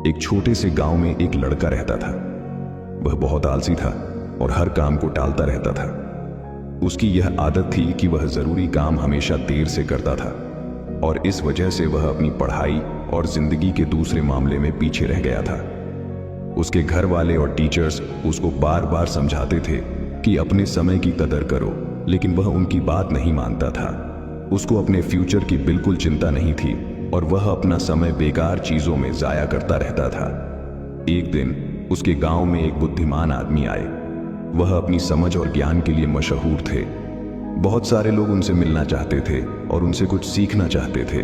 एक छोटे से गांव में एक लड़का रहता था। वह बहुत आलसी था और हर काम को टालता रहता था। उसकी यह आदत थी कि वह जरूरी काम हमेशा देर से करता था और इस वजह से वह अपनी पढ़ाई और जिंदगी के दूसरे मामले में पीछे रह गया था। उसके घर वाले और टीचर्स उसको बार बार समझाते थे कि अपने समय की कदर करो, लेकिन वह उनकी बात नहीं मानता था। उसको अपने फ्यूचर की बिल्कुल चिंता नहीं थी और वह अपना समय बेकार चीजों में जाया करता रहता था। एक दिन उसके गांव में एक बुद्धिमान आदमी आए। वह अपनी समझ और ज्ञान के लिए मशहूर थे। बहुत सारे लोग उनसे मिलना चाहते थे और उनसे कुछ सीखना चाहते थे।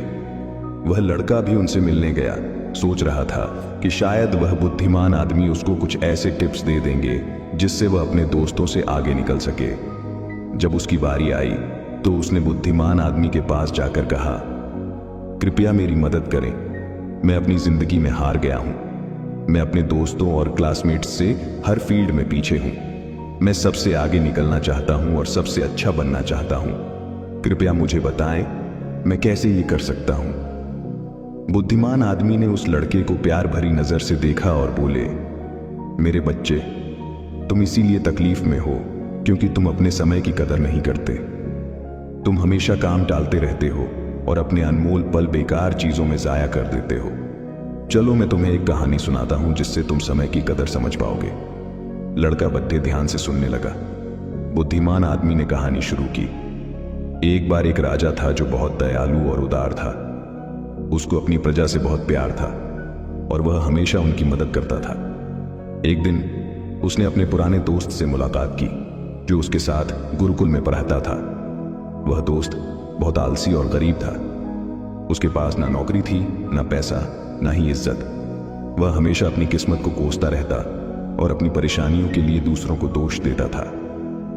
वह लड़का भी उनसे मिलने गया, सोच रहा था कि शायद वह बुद्धिमान आदमी उसको कुछ ऐसे टिप्स दे देंगे जिससे वह अपने दोस्तों से आगे निकल सके। जब उसकी बारी आई तो उसने बुद्धिमान आदमी के पास जाकर कहा, कृपया मेरी मदद करें, मैं अपनी जिंदगी में हार गया हूं। मैं अपने दोस्तों और क्लासमेट्स से हर फील्ड में पीछे हूं। मैं सबसे आगे निकलना चाहता हूं और सबसे अच्छा बनना चाहता हूं। कृपया मुझे बताएं, मैं कैसे ये कर सकता हूं। बुद्धिमान आदमी ने उस लड़के को प्यार भरी नजर से देखा और बोले, मेरे बच्चे, तुम इसीलिए तकलीफ में हो क्योंकि तुम अपने समय की कदर नहीं करते। तुम हमेशा काम टालते रहते हो और अपने अनमोल पल बेकार चीजों में जाया कर देते हो। चलो मैं तुम्हें एक कहानी सुनाता हूं जिससे तुम समय की कदर समझ पाओगे। लड़का बड़े ध्यान से सुनने लगा। बुद्धिमान आदमी ने कहानी शुरू की। एक बार एक राजा था जो बहुत दयालु और उदार था। उसको अपनी प्रजा से बहुत प्यार था और वह हमेशा उनकी मदद करता था। एक दिन उसने अपने पुराने दोस्त से मुलाकात की जो उसके साथ गुरुकुल में पढ़ता था। वह दोस्त बहुत आलसी और गरीब था। उसके पास ना नौकरी थी, ना पैसा, ना ही इज्जत। वह हमेशा अपनी किस्मत को कोसता रहता और अपनी परेशानियों के लिए दूसरों को दोष देता था।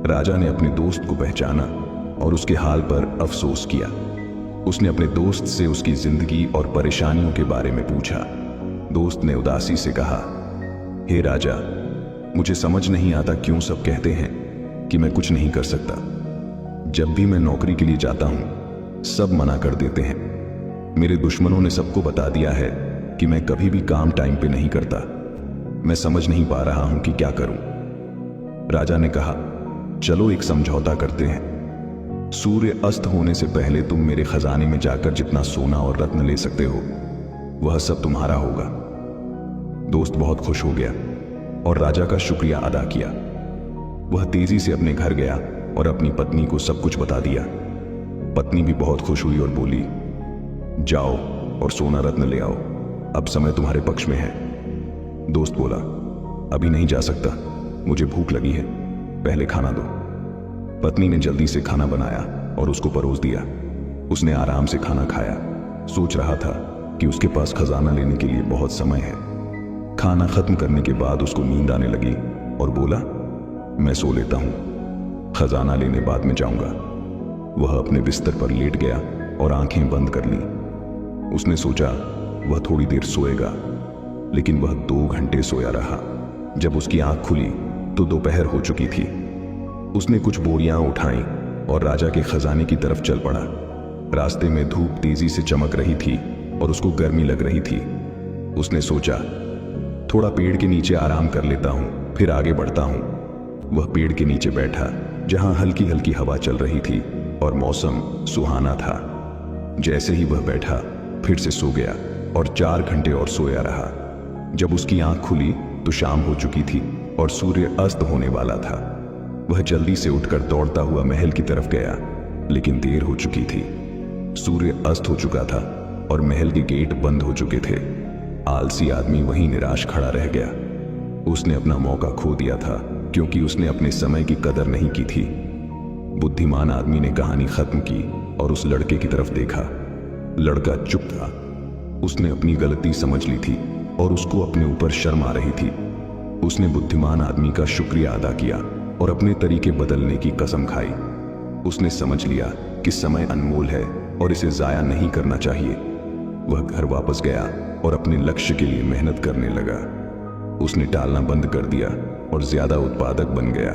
राजा ने अपने दोस्त को पहचाना और उसके हाल पर अफसोस किया। उसने अपने दोस्त से उसकी जिंदगी और परेशानियों के बारे में पूछा। दोस्त ने उदासी से कहा, हे राजा, मुझे समझ नहीं आता क्यों सब कहते हैं कि मैं कुछ नहीं कर सकता। जब भी मैं नौकरी के लिए जाता हूं, सब मना कर देते हैं। मेरे दुश्मनों ने सबको बता दिया है कि मैं कभी भी काम टाइम पे नहीं करता। मैं समझ नहीं पा रहा हूं कि क्या करूं। राजा ने कहा, चलो एक समझौता करते हैं। सूर्य अस्त होने से पहले तुम मेरे खजाने में जाकर जितना सोना और रत्न ले सकते हो, वह सब तुम्हारा होगा। दोस्त बहुत खुश हो गया और राजा का शुक्रिया अदा किया। वह तेजी से अपने घर गया और अपनी पत्नी को सब कुछ बता दिया। पत्नी भी बहुत खुश हुई और बोली, जाओ और सोना रत्न ले आओ, अब समय तुम्हारे पक्ष में है। दोस्त बोला, अभी नहीं जा सकता, मुझे भूख लगी है, पहले खाना दो। पत्नी ने जल्दी से खाना बनाया और उसको परोस दिया। उसने आराम से खाना खाया। सोच रहा था कि उसके पास खजाना लेने के लिए बहुत समय है। खाना खत्म करने के बाद उसको नींद आने लगी और बोला, मैं सो लेता हूं, खजाना लेने बाद में जाऊंगा। वह अपने बिस्तर पर लेट गया और आंखें बंद कर ली। उसने सोचा वह थोड़ी देर सोएगा, लेकिन वह 2 घंटे सोया रहा। जब उसकी आंख खुली तो दोपहर हो चुकी थी। उसने कुछ बोरियां उठाई और राजा के खजाने की तरफ चल पड़ा। रास्ते में धूप तेजी से चमक रही थी और उसको गर्मी लग रही थी। उसने सोचा, थोड़ा पेड़ के नीचे आराम कर लेता हूं, फिर आगे बढ़ता हूं। वह पेड़ के नीचे बैठा जहां हल्की हल्की हवा चल रही थी और मौसम सुहाना था। जैसे ही वह बैठा फिर से सो गया और 4 घंटे और सोया रहा। जब उसकी आंख खुली तो शाम हो चुकी थी और सूर्य अस्त होने वाला था। वह जल्दी से उठकर दौड़ता हुआ महल की तरफ गया, लेकिन देर हो चुकी थी। सूर्य अस्त हो चुका था और महल के गेट बंद हो चुके थे। आलसी आदमी वहीं निराश खड़ा रह गया। उसने अपना मौका खो दिया था क्योंकि उसने अपने समय की कदर नहीं की थी। बुद्धिमान आदमी ने कहानी खत्म की और उस लड़के की तरफ देखा। लड़का चुप था। उसने अपनी गलती समझ ली थी और उसको अपने ऊपर शर्म आ रही थी। उसने बुद्धिमान आदमी का शुक्रिया अदा किया और अपने तरीके बदलने की कसम खाई। उसने समझ लिया कि समय अनमोल है और इसे जाया नहीं करना चाहिए। वह घर वापस गया और अपने लक्ष्य के लिए मेहनत करने लगा। उसने टालना बंद कर दिया और ज्यादा उत्पादक बन गया।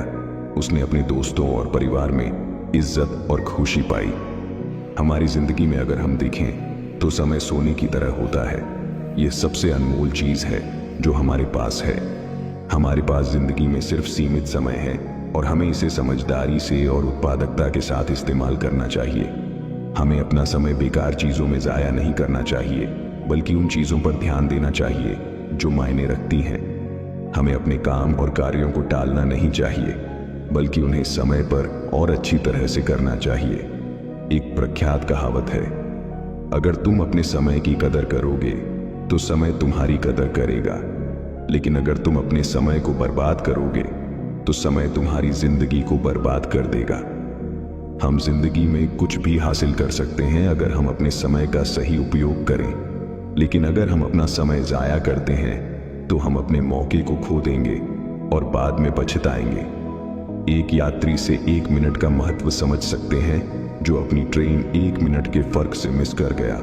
उसने अपने दोस्तों और परिवार में इज्जत और खुशी पाई। हमारी जिंदगी में अगर हम देखें तो समय सोने की तरह होता है, ये सबसे अनमोल चीज है जो हमारे पास है। हमारे पास जिंदगी में सिर्फ सीमित समय है और हमें इसे समझदारी से और उत्पादकता के साथ इस्तेमाल करना चाहिए। हमें अपना समय बेकार चीजों में जाया नहीं करना चाहिए, बल्कि उन चीजों पर ध्यान देना चाहिए जो मायने रखती हैं। हमें अपने काम और कार्यों को टालना नहीं चाहिए, बल्कि उन्हें समय पर और अच्छी तरह से करना चाहिए। एक प्रख्यात कहावत है, अगर तुम अपने समय की कदर करोगे तो समय तुम्हारी कदर करेगा, लेकिन अगर तुम अपने समय को बर्बाद करोगे तो समय तुम्हारी जिंदगी को बर्बाद कर देगा। हम जिंदगी में कुछ भी हासिल कर सकते हैं अगर हम अपने समय का सही उपयोग करें, लेकिन अगर हम अपना समय जाया करते हैं तो हम अपने मौके को खो देंगे और बाद में पछताएंगे। एक यात्री से 1 मिनट का महत्व समझ सकते हैं जो अपनी ट्रेन 1 मिनट के फर्क से मिस कर गया,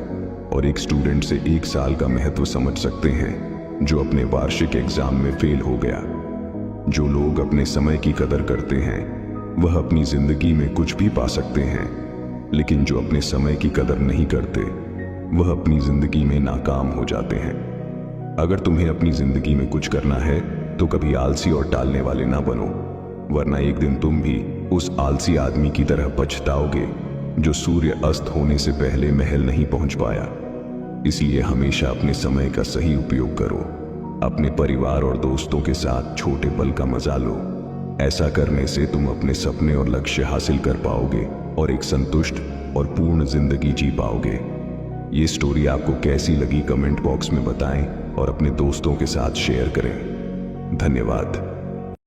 और एक स्टूडेंट से 1 साल का महत्व समझ सकते हैं जो अपने वार्षिक एग्जाम में फेल हो गया। जो लोग अपने समय की कदर करते हैं वह अपनी जिंदगी में कुछ भी पा सकते हैं, लेकिन जो अपने समय की कदर नहीं करते वह अपनी जिंदगी में नाकाम हो जाते हैं। अगर तुम्हें अपनी जिंदगी में कुछ करना है तो कभी आलसी और टालने वाले ना बनो, वरना एक दिन तुम भी उस आलसी आदमी की तरह पछताओगे जो सूर्य अस्त होने से पहले महल नहीं पहुंच पाया। इसलिए हमेशा अपने समय का सही उपयोग करो। अपने परिवार और दोस्तों के साथ छोटे पल का मजा लो। ऐसा करने से तुम अपने सपने और लक्ष्य हासिल कर पाओगे और एक संतुष्ट और पूर्ण जिंदगी जी पाओगे। ये स्टोरी आपको कैसी लगी कमेंट बॉक्स में बताएं और अपने दोस्तों के साथ शेयर करें। धन्यवाद।